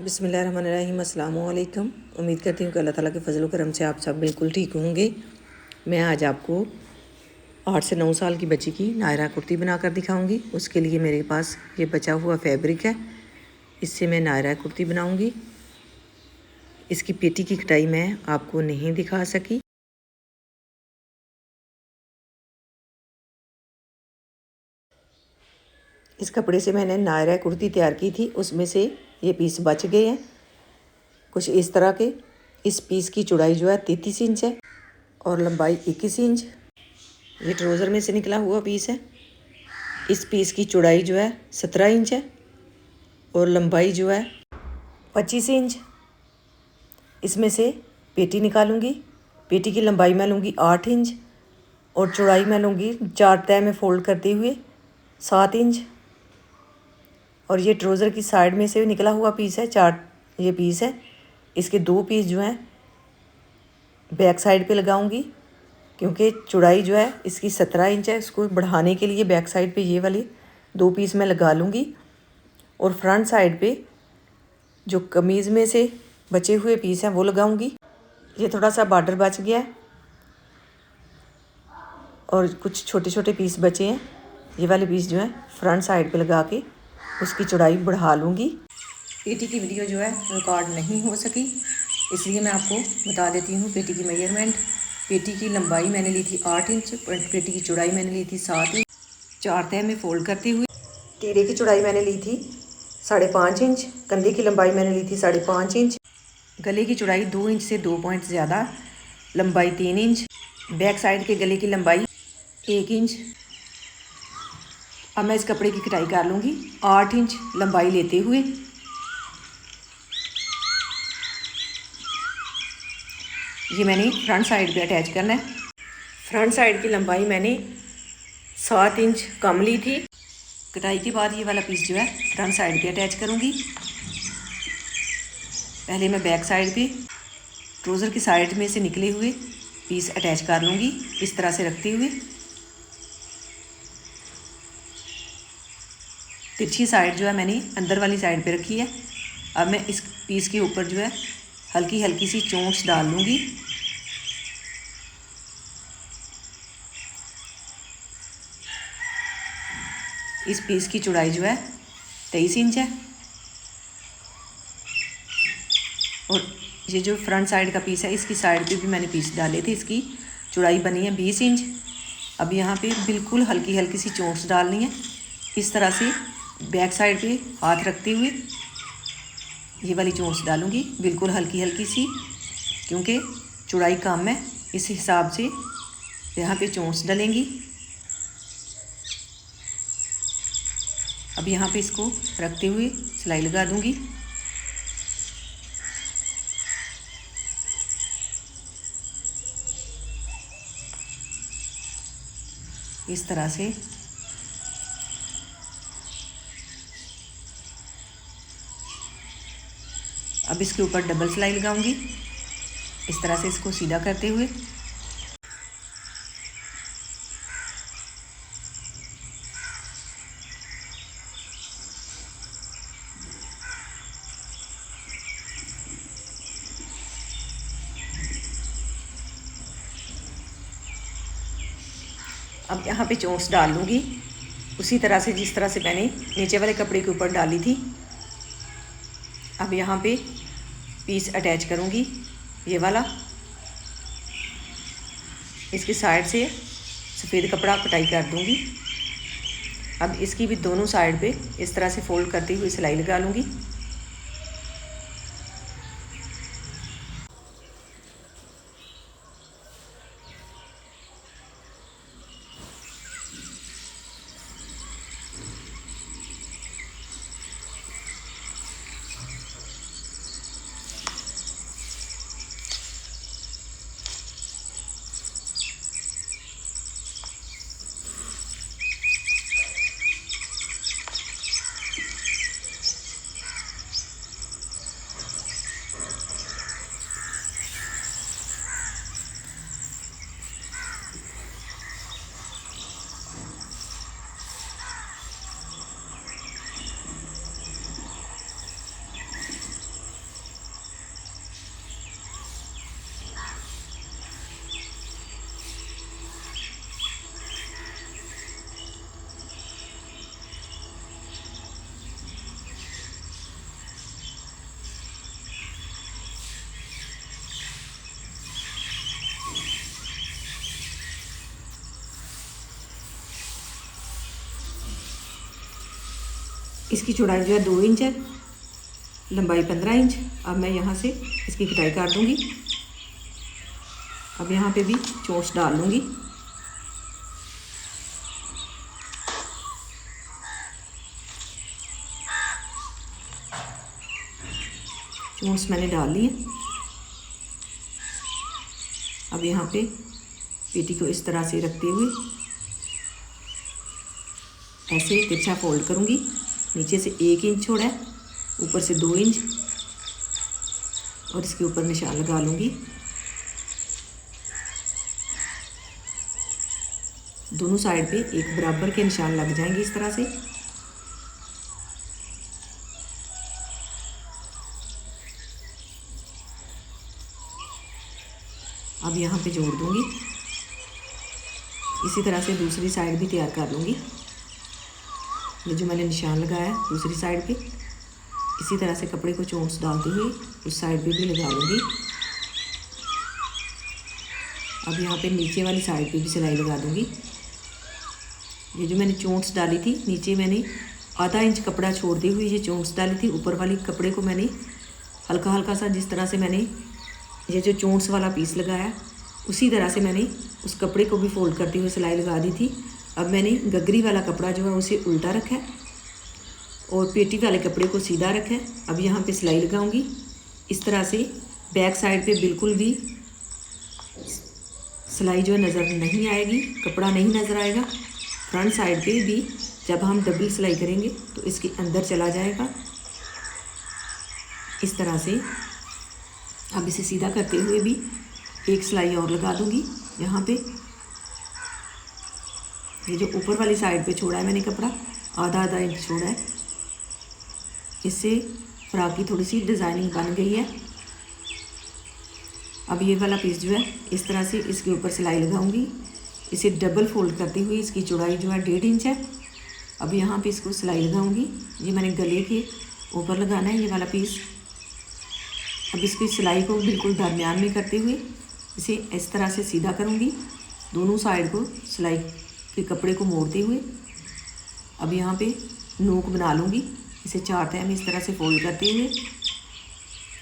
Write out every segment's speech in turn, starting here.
बिस्मिल्लाहिर्रहमानिर्रहीम। अस्सलाम वालेकुम। उम्मीद करती हूँ कि अल्लाह ताला के फजल करम से आप सब बिल्कुल ठीक होंगे। मैं आज आपको 8 से 9 साल की बच्ची की नायरा कुर्ती बनाकर दिखाऊंगी। उसके लिए मेरे पास ये बचा हुआ फैब्रिक है, इससे मैं नायरा कुर्ती बनाऊंगी। इसकी पेटी की कटाई मैं आपको नहीं दिखा सकी। इस कपड़े से मैंने नायरा कुर्ती तैयार की थी, उसमें से ये पीस बच गए हैं कुछ इस तरह के। इस पीस की चौड़ाई जो है 33 इंच है और लंबाई 21 इंच। ये ट्राउज़र में से निकला हुआ पीस है। इस पीस की चौड़ाई जो है 17 इंच है और लंबाई जो है 25 इंच। इसमें से पेटी निकालूंगी। पेटी की लंबाई मैं लूँगी 8 इंच और चौड़ाई मैं लूँगी 4 तह में फोल्ड करते हुए 7 इंच। और ये ट्राउज़र की साइड में से निकला हुआ पीस है, 4 ये पीस है। इसके 2 पीस जो हैं बैक साइड पे लगाऊंगी, क्योंकि चौड़ाई जो है इसकी 17 इंच है। इसको बढ़ाने के लिए बैक साइड पे ये वाली 2 पीस मैं लगा लूँगी और फ्रंट साइड पे जो कमीज़ में से बचे हुए पीस हैं वो लगाऊंगी। ये थोड़ा सा बॉर्डर बच गया है और कुछ छोटे छोटे पीस बचे हैं। ये वाले पीस जो है फ्रंट साइड पे लगा के उसकी चौड़ाई बढ़ा लूँगी। पेटी की वीडियो जो है रिकॉर्ड नहीं हो सकी, इसलिए मैं आपको बता देती हूँ पेटी की मेजरमेंट। पेटी की लंबाई मैंने ली थी 8 इंच, पेटी की चौड़ाई मैंने ली थी 7 इंच। 4 तह में फोल्ड करते हुए तीरे की चौड़ाई मैंने ली थी 5.5 इंच। कंधे की लंबाई मैंने ली थी 5.5 इंच। गले की चौड़ाई 2 इंच से 2 पॉइंट ज़्यादा, लंबाई 3 इंच। बैक साइड के गले की लंबाई 1 इंच। अब मैं इस कपड़े की कटाई कर लूँगी 8 इंच लंबाई लेते हुए। ये मैंने फ्रंट साइड पे अटैच करना है। फ्रंट साइड की लंबाई मैंने 7 इंच कम ली थी। कटाई के बाद ये वाला पीस जो है फ्रंट साइड पे अटैच करूँगी। पहले मैं बैक साइड पे ट्राउज़र की साइड में से निकले हुए पीस अटैच कर लूँगी, इस तरह से रखते हुए। तिरछी साइड जो है मैंने अंदर वाली साइड पे रखी है। अब मैं इस पीस के ऊपर जो है हल्की हल्की सी चोंच डाल लूँगी। इस पीस की चौड़ाई जो है 23 इंच है और ये जो फ्रंट साइड का पीस है इसकी साइड पे भी मैंने पीस डाले थे। इसकी चौड़ाई बनी है 20 इंच। अब यहाँ पे बिल्कुल हल्की हल्की सी चोंच डालनी है, इस तरह से बैक साइड पे हाथ रखते हुए ये वाली चोंच डालूँगी, बिल्कुल हल्की हल्की सी, क्योंकि चौड़ाई कम है इस हिसाब से यहाँ पे चोंच डलेंगी। अब यहाँ पे इसको रखते हुए सिलाई लगा दूँगी। इस तरह से अब इसके ऊपर डबल सिलाई लगाऊंगी, इस तरह से इसको सीधा करते हुए। अब यहाँ पे चोंच डाल लूँगी उसी तरह से जिस तरह से मैंने नीचे वाले कपड़े के ऊपर डाली थी। अब यहाँ पे पीस अटैच करूँगी, ये वाला इसकी साइड से सफ़ेद कपड़ा कटाई कर दूँगी। अब इसकी भी दोनों साइड पे इस तरह से फोल्ड करते हुए सिलाई लगा लूँगी। इसकी चौड़ाई जो है 2 इंच है, लंबाई 15 इंच। अब मैं यहाँ से इसकी कटाई काट दूँगी। अब यहाँ पे भी चोंच डाल लूँगी। चोंच मैंने डाल ली है। अब यहाँ पे पेटी को इस तरह से रखते हुए ऐसे तिरछा फोल्ड करूँगी। नीचे से 1 इंच छोड़ा है, ऊपर से 2 इंच, और इसके ऊपर निशान लगा लूँगी। दोनों साइड पे एक बराबर के निशान लग जाएंगे इस तरह से। अब यहाँ पे जोड़ दूँगी। इसी तरह से दूसरी साइड भी तैयार कर लूँगी। ये जो मैंने निशान लगाया है दूसरी साइड पे, इसी तरह से कपड़े को चोंच डालते हुए उस साइड पे भी लगा लूँगी। अब यहाँ पे नीचे वाली साइड पे भी सिलाई लगा दूँगी। ये जो मैंने चोंच डाली थी, नीचे मैंने आधा इंच कपड़ा छोड़ते हुए ये चोंच डाली थी। ऊपर वाली कपड़े को मैंने हल्का हल्का सा, जिस तरह से मैंने ये जो चोंच वाला पीस लगाया, उसी तरह से मैंने उस कपड़े को भी फोल्ड करते हुए सिलाई लगा दी थी। अब मैंने गगरी वाला कपड़ा जो है उसे उल्टा रखा है और पेटी वाले कपड़े को सीधा रखा है। अब यहाँ पे सिलाई लगाऊंगी। इस तरह से बैक साइड पे बिल्कुल भी सिलाई जो है नज़र नहीं आएगी, कपड़ा नहीं नज़र आएगा। फ्रंट साइड पे भी जब हम डबल सिलाई करेंगे तो इसके अंदर चला जाएगा इस तरह से। अब इसे सीधा करते हुए भी एक सिलाई और लगा दूंगी। यहाँ पे ये जो ऊपर वाली साइड पे छोड़ा है मैंने कपड़ा, आधा आधा इंच छोड़ा है, इससे फ्रॉक की थोड़ी सी डिज़ाइनिंग बन गई है। अब ये वाला पीस जो है इस तरह से इसके ऊपर सिलाई लगाऊंगी। इसे डबल फोल्ड करते हुए इसकी चौड़ाई जो है 1.5 इंच है। अब यहाँ पे इसको सिलाई लगाऊंगी। ये मैंने गले के ऊपर लगाना है ये वाला पीस। अब इसकी सिलाई को बिल्कुल दरमियान में करते हुए इसे इस तरह से सीधा करूँगी, दोनों साइड को सिलाई के कपड़े को मोड़ते हुए। अब यहाँ पे नोक बना लूँगी। इसे 4 तह में इस तरह से फोल्ड करते हुए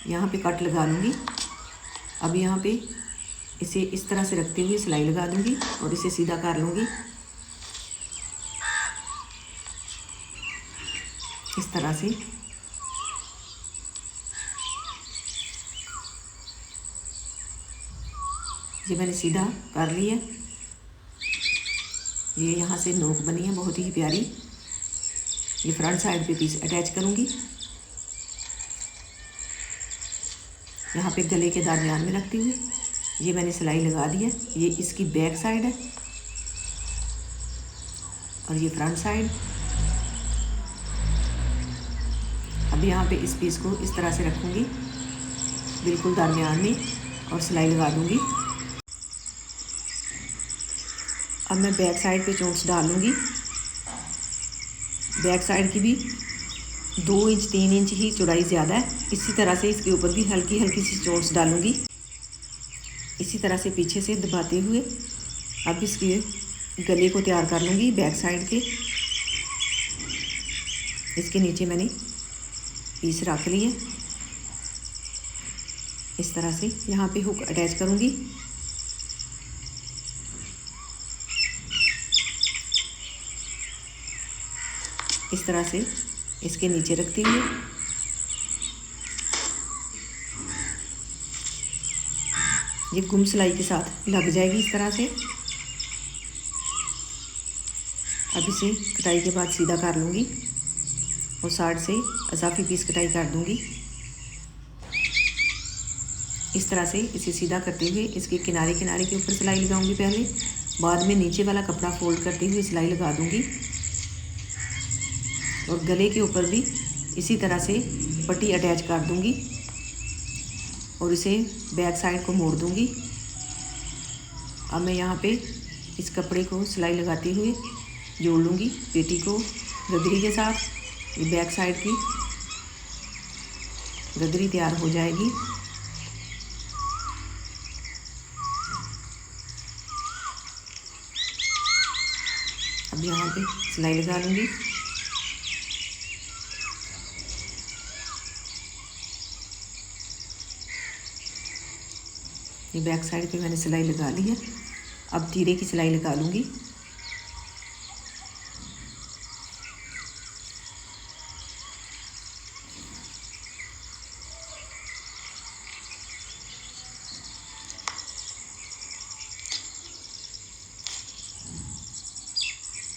यहाँ पे कट लगा लूँगी। अब यहाँ पे इसे इस तरह से रखते हुए सिलाई लगा दूँगी और इसे सीधा कर लूँगी इस तरह से। ये मैंने सीधा कर लिया। ये यहाँ से नोक बनी है बहुत ही प्यारी। ये फ्रंट साइड पे पीस अटैच करूँगी। यहाँ पे गले के दरमियान में रखते हुए ये मैंने सिलाई लगा दी है। ये इसकी बैक साइड है और ये फ्रंट साइड। अब यहाँ पे इस पीस को इस तरह से रखूँगी बिल्कुल दरमियान में और सिलाई लगा दूँगी। अब मैं बैक साइड पे चोंच डालूँगी। बैक साइड की भी 2 इंच 3 इंच ही चौड़ाई ज़्यादा है। इसी तरह से इसके ऊपर भी हल्की हल्की सी चोंच डालूँगी। इसी तरह से पीछे से दबाते हुए अब इसके गले को तैयार कर लूँगी बैक साइड के। इसके नीचे मैंने पीस रख लिए इस तरह से। यहाँ पे हुक अटैच करूँगी। इस तरह से इसके नीचे रखते हुए ये गुम सिलाई के साथ लग जाएगी इस तरह से। अब इसे कटाई के बाद सीधा कर लूँगी और साइड से अजाफी पीस कटाई कर दूँगी। इस तरह से इसे सीधा करते हुए इसके किनारे किनारे के ऊपर सिलाई लगाऊंगी पहले, बाद में नीचे वाला कपड़ा फोल्ड करते हुए सिलाई लगा दूँगी और गले के ऊपर भी इसी तरह से पट्टी अटैच कर दूँगी और इसे बैक साइड को मोड़ दूँगी। अब मैं यहाँ पे इस कपड़े को सिलाई लगाते हुए जोड़ लूँगी पेटी को गदरी के साथ। ये बैक साइड की गदरी तैयार हो जाएगी। अब यहाँ पे सिलाई लगा लूँगी। ये बैक साइड पे मैंने सिलाई लगा ली है। अब तीरे की सिलाई लगा लूँगी।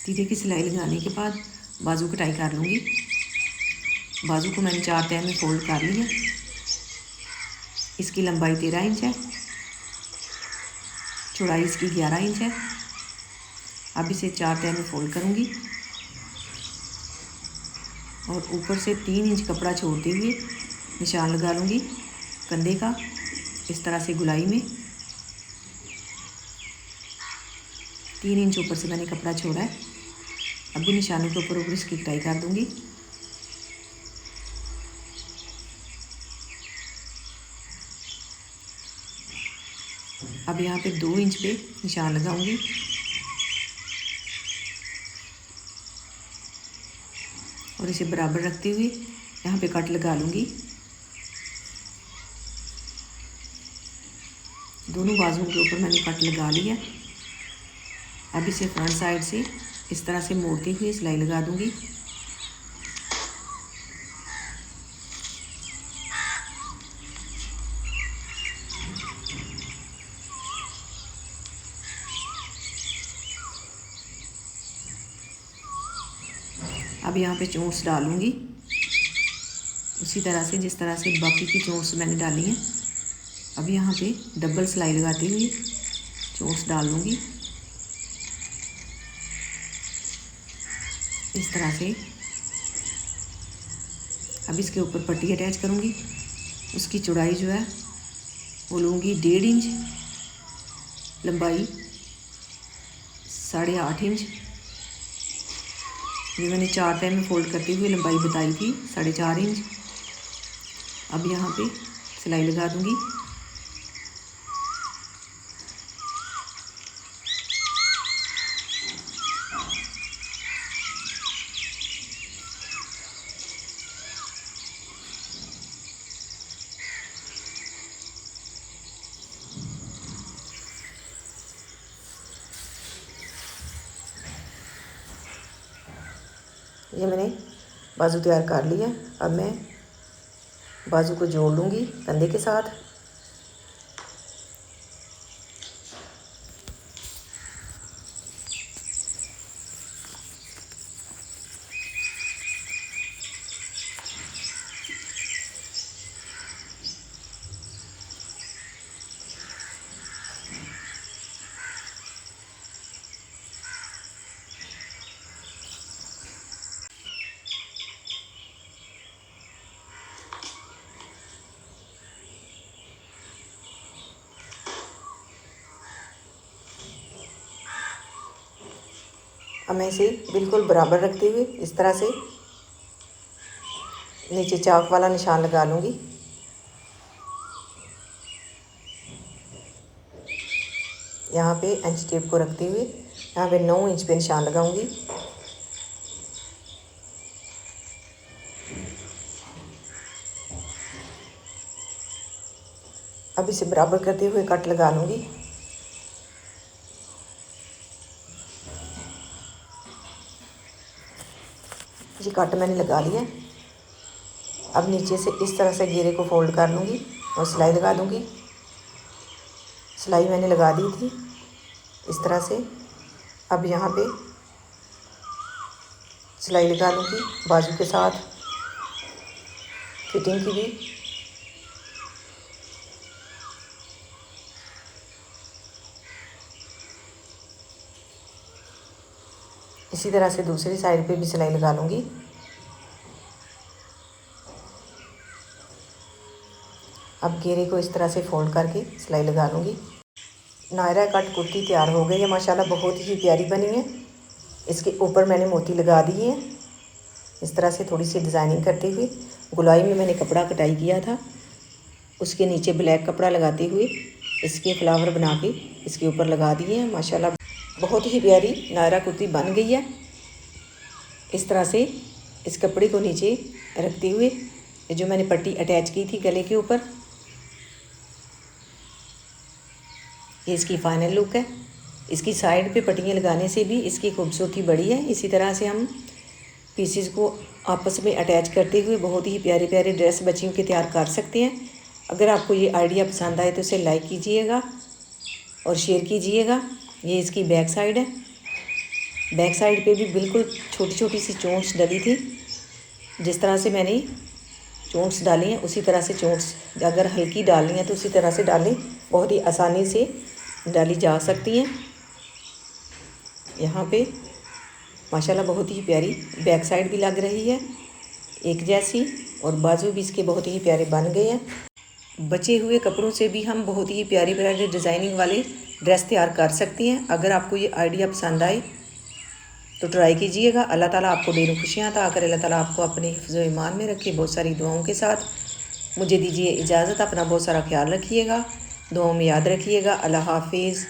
तीरे की सिलाई लगाने के बाद बाजू कटाई कर लूँगी। बाजू को मैंने 4 तह में फोल्ड कर लिया। इसकी लंबाई 13 इंच है, चौड़ाई इसकी 11 इंच है। अब इसे 4 तह में फोल्ड करूँगी और ऊपर से 3 इंच कपड़ा छोड़ते हुए निशान लगा लूँगी कंधे का, इस तरह से गुलाई में। 3 इंच ऊपर से मैंने कपड़ा छोड़ा है। अब भी निशानों के ऊपर इसकी कटाई कर दूँगी। अब यहाँ पे 2 इंच पे निशान लगाऊंगी और इसे बराबर रखते हुए यहाँ पे कट लगा लूँगी। दोनों बाजुओं के ऊपर मैंने कट लगा लिया। अब इसे फ्रंट साइड से इस तरह से मोड़ते हुए सिलाई लगा दूँगी। अब यहाँ पे चोंच डालूँगी उसी तरह से जिस तरह से बाकी की चोंच मैंने डाली है। अब यहाँ पे डबल सिलाई लगाते हुए चोंच डाल लूँगी इस तरह से। अब इसके ऊपर पट्टी अटैच करूँगी। उसकी चौड़ाई जो है वो लूँगी 1.5 इंच, लंबाई 8.5 इंच। ये मैंने 4 तह में फोल्ड करते हुए लंबाई बताई थी 4.5 इंच। अब यहाँ पे सिलाई लगा दूँगी। ये मैंने बाजू तैयार कर लिया। अब मैं बाजू को जोड़ लूँगी कंधे के साथ। अब मैं इसे बिल्कुल बराबर रखते हुए इस तरह से नीचे चाक वाला निशान लगा लूँगी। यहाँ पे इंच टेप को रखते हुए यहाँ पे 9 इंच पे निशान लगाऊंगी। अब इसे बराबर करते हुए कट लगा लूँगी। ये कट मैंने लगा लिया। अब नीचे से इस तरह से घेरे को फोल्ड कर लूँगी और सिलाई लगा दूँगी। सिलाई मैंने लगा दी थी इस तरह से। अब यहाँ पे सिलाई लगा लूँगी बाजू के साथ फिटिंग की भी। इसी तरह से दूसरी साइड पे भी सिलाई लगा लूँगी। अब घेरे को इस तरह से फोल्ड करके सिलाई लगा लूँगी। नायरा कट कुर्ती तैयार हो गई है माशाल्लाह, बहुत ही प्यारी बनी है। इसके ऊपर मैंने मोती लगा दिए हैं इस तरह से थोड़ी सी डिज़ाइनिंग करते हुए। गुलाई में मैंने कपड़ा कटाई किया था, उसके नीचे ब्लैक कपड़ा लगाते हुए इसके फ्लावर बना के इसके ऊपर लगा दिए हैं। माशाल्लाह बहुत ही प्यारी नायरा कुर्ती बन गई है। इस तरह से इस कपड़े को नीचे रखते हुए जो मैंने पट्टी अटैच की थी गले के ऊपर, ये इसकी फ़ाइनल लुक है। इसकी साइड पे पट्टियाँ लगाने से भी इसकी खूबसूरती बढ़ी है। इसी तरह से हम पीसेस को आपस में अटैच करते हुए बहुत ही प्यारे प्यारे ड्रेस बच्चियों के तैयार कर सकते हैं। अगर आपको ये आइडिया पसंद आए तो इसे लाइक कीजिएगा और शेयर कीजिएगा। ये इसकी बैक साइड है। बैक साइड पे भी बिल्कुल छोटी छोटी सी चोंच डली थी। जिस तरह से मैंने चोंच डाली हैं उसी तरह से चोंच अगर हल्की डालनी है तो उसी तरह से डालें, बहुत ही आसानी से डाली जा सकती हैं। यहाँ पे माशाल्लाह बहुत ही प्यारी बैक साइड भी लग रही है एक जैसी, और बाजू भी इसके बहुत ही प्यारे बन गए हैं। बचे हुए कपड़ों से भी हम बहुत ही प्यारी प्यारी डिज़ाइनिंग वाले ड्रेस तैयार कर सकती हैं। अगर आपको ये आइडिया पसंद आए तो ट्राई कीजिएगा। अल्लाह ताला आपको ढेरों खुशियाँ अता करे। अल्लाह ताला आपको अपने हिफ्ज़ व ईमान में रखे। बहुत सारी दुआओं के साथ मुझे दीजिए इजाज़त। अपना बहुत सारा ख्याल रखिएगा, दुआओं में याद रखिएगा। अल्लाह हाफिज़।